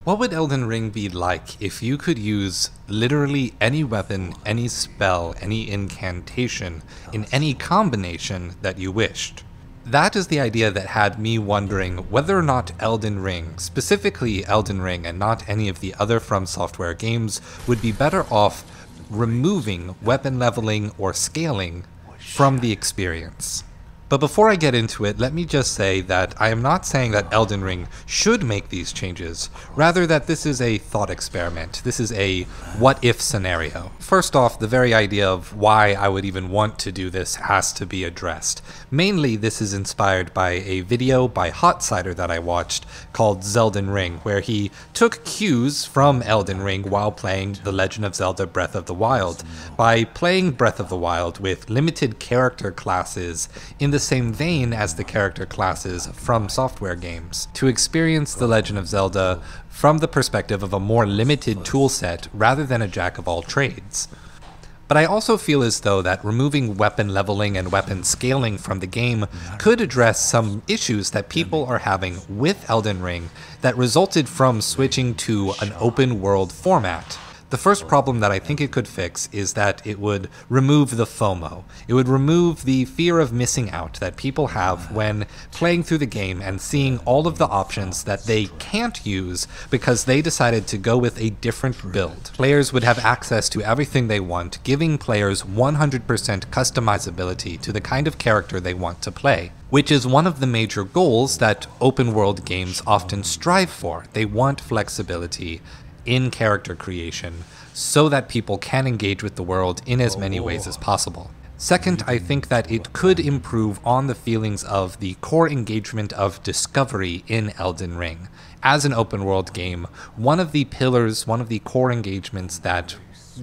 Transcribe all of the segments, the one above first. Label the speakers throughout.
Speaker 1: What would Elden Ring be like if you could use literally any weapon, any spell, any incantation, in any combination that you wished? That is the idea that had me wondering whether or not Elden Ring, specifically Elden Ring and not any of the other From Software games, would be better off removing weapon leveling or scaling from the experience. But before I get into it, let me just say that I am not saying that Elden Ring should make these changes, rather that this is a thought experiment. This is a what-if scenario. First off, the very idea of why I would even want to do this has to be addressed. Mainly, this is inspired by a video by Hot Cider that I watched called Zeldan Ring, where he took cues from Elden Ring while playing The Legend of Zelda Breath of the Wild, by playing Breath of the Wild with limited character classes in the same vein as the character classes from software games, to experience The Legend of Zelda from the perspective of a more limited toolset rather than a jack of all trades. But I also feel as though that removing weapon leveling and weapon scaling from the game could address some issues that people are having with Elden Ring that resulted from switching to an open world format. The first problem that I think it could fix is that it would remove the FOMO. It would remove the fear of missing out that people have when playing through the game and seeing all of the options that they can't use because they decided to go with a different build. Players would have access to everything they want, giving players 100% customizability to the kind of character they want to play, which is one of the major goals that open world games often strive for. They want flexibility in character creation so that people can engage with the world in as many ways as possible. Second, I think that it could improve on the feelings of the core engagement of discovery in Elden Ring. As an open world game, one of the pillars, one of the core engagements that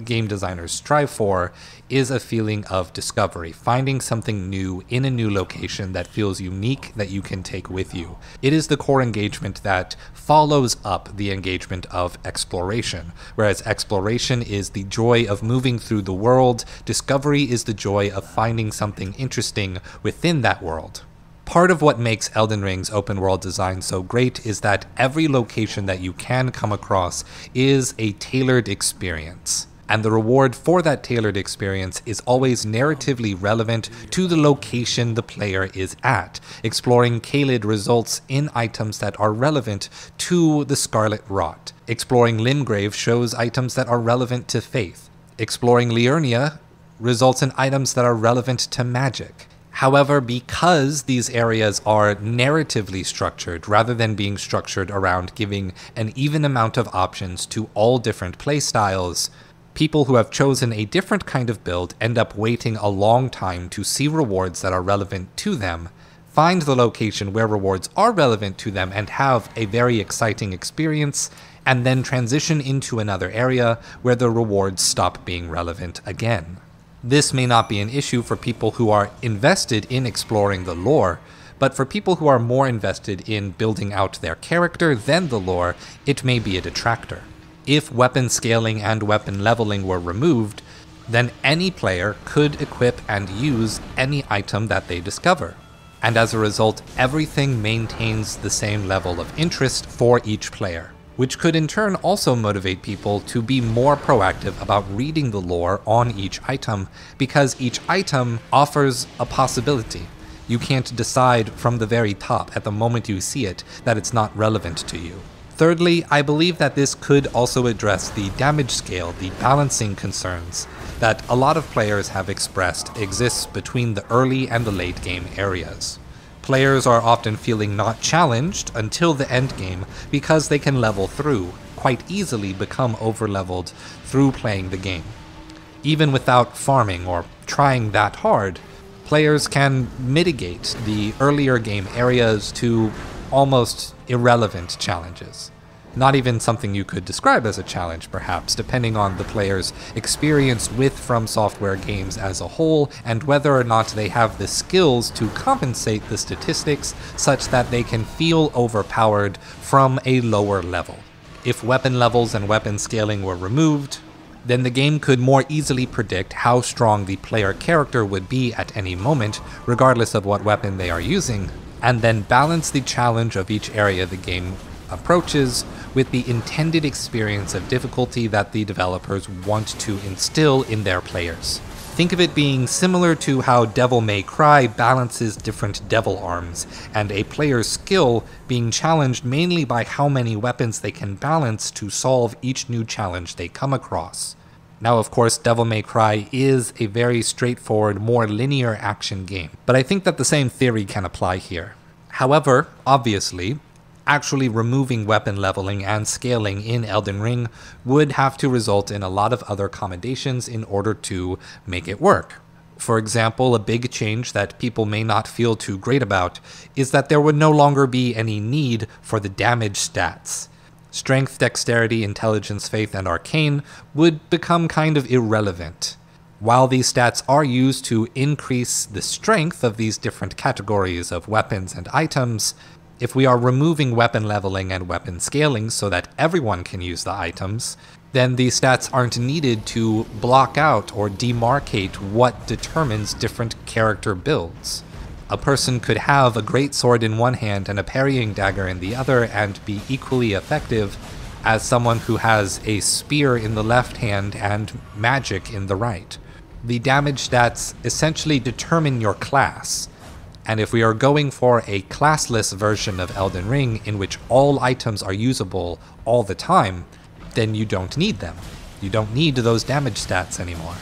Speaker 1: game designers strive for is a feeling of discovery, finding something new in a new location that feels unique that you can take with you. It is the core engagement that follows up the engagement of exploration, whereas exploration is the joy of moving through the world, discovery is the joy of finding something interesting within that world. Part of what makes Elden Ring's open world design so great is that every location that you can come across is a tailored experience. And the reward for that tailored experience is always narratively relevant to the location the player is at. Exploring Caelid results in items that are relevant to the Scarlet Rot. Exploring Limgrave shows items that are relevant to faith. Exploring Liurnia results in items that are relevant to magic. However, because these areas are narratively structured rather than being structured around giving an even amount of options to all different playstyles, people who have chosen a different kind of build end up waiting a long time to see rewards that are relevant to them, find the location where rewards are relevant to them and have a very exciting experience, and then transition into another area where the rewards stop being relevant again. This may not be an issue for people who are invested in exploring the lore, but for people who are more invested in building out their character than the lore, it may be a detractor. If weapon scaling and weapon leveling were removed, then any player could equip and use any item that they discover. And as a result, everything maintains the same level of interest for each player, which could in turn also motivate people to be more proactive about reading the lore on each item, because each item offers a possibility. You can't decide from the very top at the moment you see it that it's not relevant to you. Thirdly, I believe that this could also address the damage scale, the balancing concerns that a lot of players have expressed exists between the early and the late game areas. Players are often feeling not challenged until the end game because they can level through, quite easily become over-leveled through playing the game. Even without farming or trying that hard, players can mitigate the earlier game areas to almost irrelevant challenges. Not even something you could describe as a challenge, perhaps, depending on the player's experience with From Software games as a whole, and whether or not they have the skills to compensate the statistics such that they can feel overpowered from a lower level. If weapon levels and weapon scaling were removed, then the game could more easily predict how strong the player character would be at any moment, regardless of what weapon they are using, and then balance the challenge of each area the game approaches with the intended experience of difficulty that the developers want to instill in their players. Think of it being similar to how Devil May Cry balances different devil arms, and a player's skill being challenged mainly by how many weapons they can balance to solve each new challenge they come across. Now, of course, Devil May Cry is a very straightforward, more linear action game, but I think that the same theory can apply here. However, obviously, actually removing weapon leveling and scaling in Elden Ring would have to result in a lot of other accommodations in order to make it work. For example, a big change that people may not feel too great about is that there would no longer be any need for the damage stats. Strength, Dexterity, Intelligence, Faith, and Arcane would become kind of irrelevant. While these stats are used to increase the strength of these different categories of weapons and items, if we are removing weapon leveling and weapon scaling so that everyone can use the items, then these stats aren't needed to block out or demarcate what determines different character builds. A person could have a great sword in one hand and a parrying dagger in the other and be equally effective as someone who has a spear in the left hand and magic in the right. The damage stats essentially determine your class. And if we are going for a classless version of Elden Ring in which all items are usable all the time, then you don't need them. You don't need those damage stats anymore.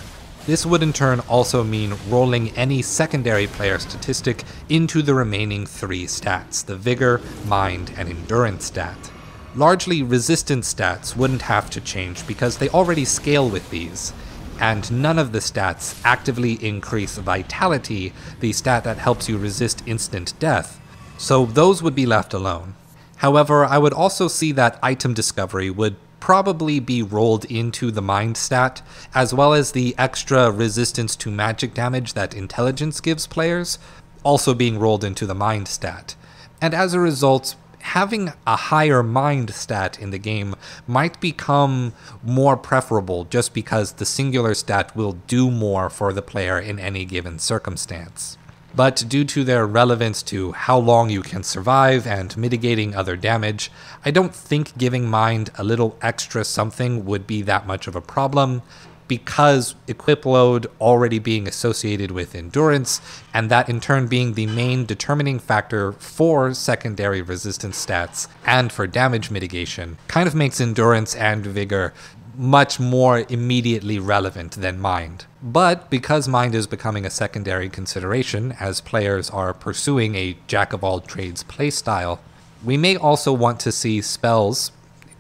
Speaker 1: This would in turn also mean rolling any secondary player statistic into the remaining 3 stats, the Vigor, Mind, and Endurance stat. Largely, resistance stats wouldn't have to change because they already scale with these, and none of the stats actively increase Vitality, the stat that helps you resist instant death, so those would be left alone. However, I would also see that item discovery would probably be rolled into the Mind stat, as well as the extra resistance to magic damage that Intelligence gives players, also being rolled into the Mind stat. And as a result, having a higher Mind stat in the game might become more preferable just because the singular stat will do more for the player in any given circumstance. But due to their relevance to how long you can survive and mitigating other damage, I don't think giving Mind a little extra something would be that much of a problem, because equip load already being associated with endurance, and that in turn being the main determining factor for secondary resistance stats and for damage mitigation, kind of makes endurance and vigor much more immediately relevant than Mind. But because Mind is becoming a secondary consideration as players are pursuing a jack-of-all-trades playstyle, we may also want to see spells.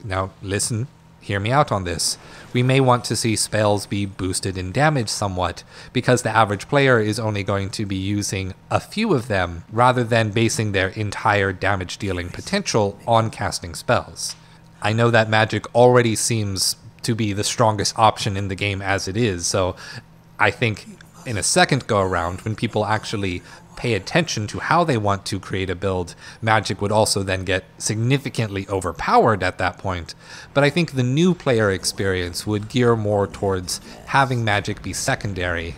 Speaker 1: Now listen, hear me out on this. We may want to see spells be boosted in damage somewhat, because the average player is only going to be using a few of them, rather than basing their entire damage dealing potential on casting spells. I know that magic already seems to be the strongest option in the game as it is, so I think in a second go around, when people actually pay attention to how they want to create a build, magic would also then get significantly overpowered at that point. But I think the new player experience would gear more towards having magic be secondary,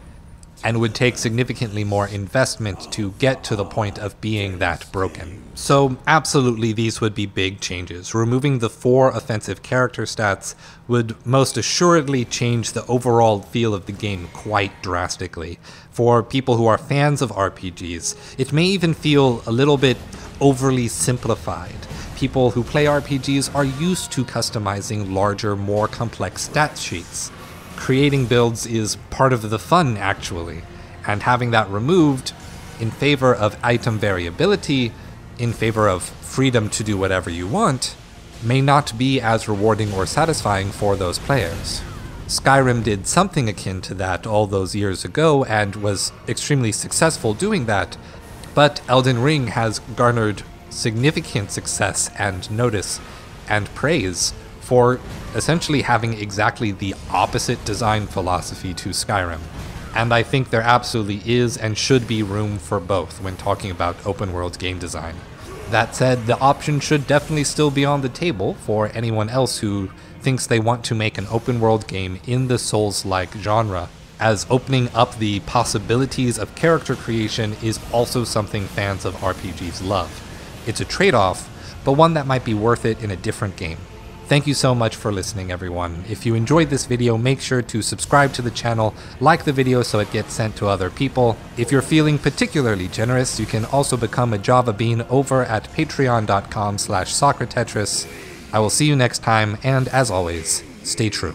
Speaker 1: and would take significantly more investment to get to the point of being that broken. So absolutely these would be big changes. Removing the 4 offensive character stats would most assuredly change the overall feel of the game quite drastically. For people who are fans of RPGs, it may even feel a little bit overly simplified. People who play RPGs are used to customizing larger, more complex stat sheets. Creating builds is part of the fun, actually, and having that removed in favor of item variability, in favor of freedom to do whatever you want, may not be as rewarding or satisfying for those players. Skyrim did something akin to that all those years ago and was extremely successful doing that, but Elden Ring has garnered significant success and notice and praise for essentially having exactly the opposite design philosophy to Skyrim. And I think there absolutely is and should be room for both when talking about open world game design. That said, the option should definitely still be on the table for anyone else who thinks they want to make an open world game in the Souls-like genre, as opening up the possibilities of character creation is also something fans of RPGs love. It's a trade-off, but one that might be worth it in a different game. Thank you so much for listening, everyone. If you enjoyed this video, make sure to subscribe to the channel, like the video so it gets sent to other people. If you're feeling particularly generous, you can also become a Java Bean over at patreon.com/SocraTetris. I will see you next time, and as always, stay true.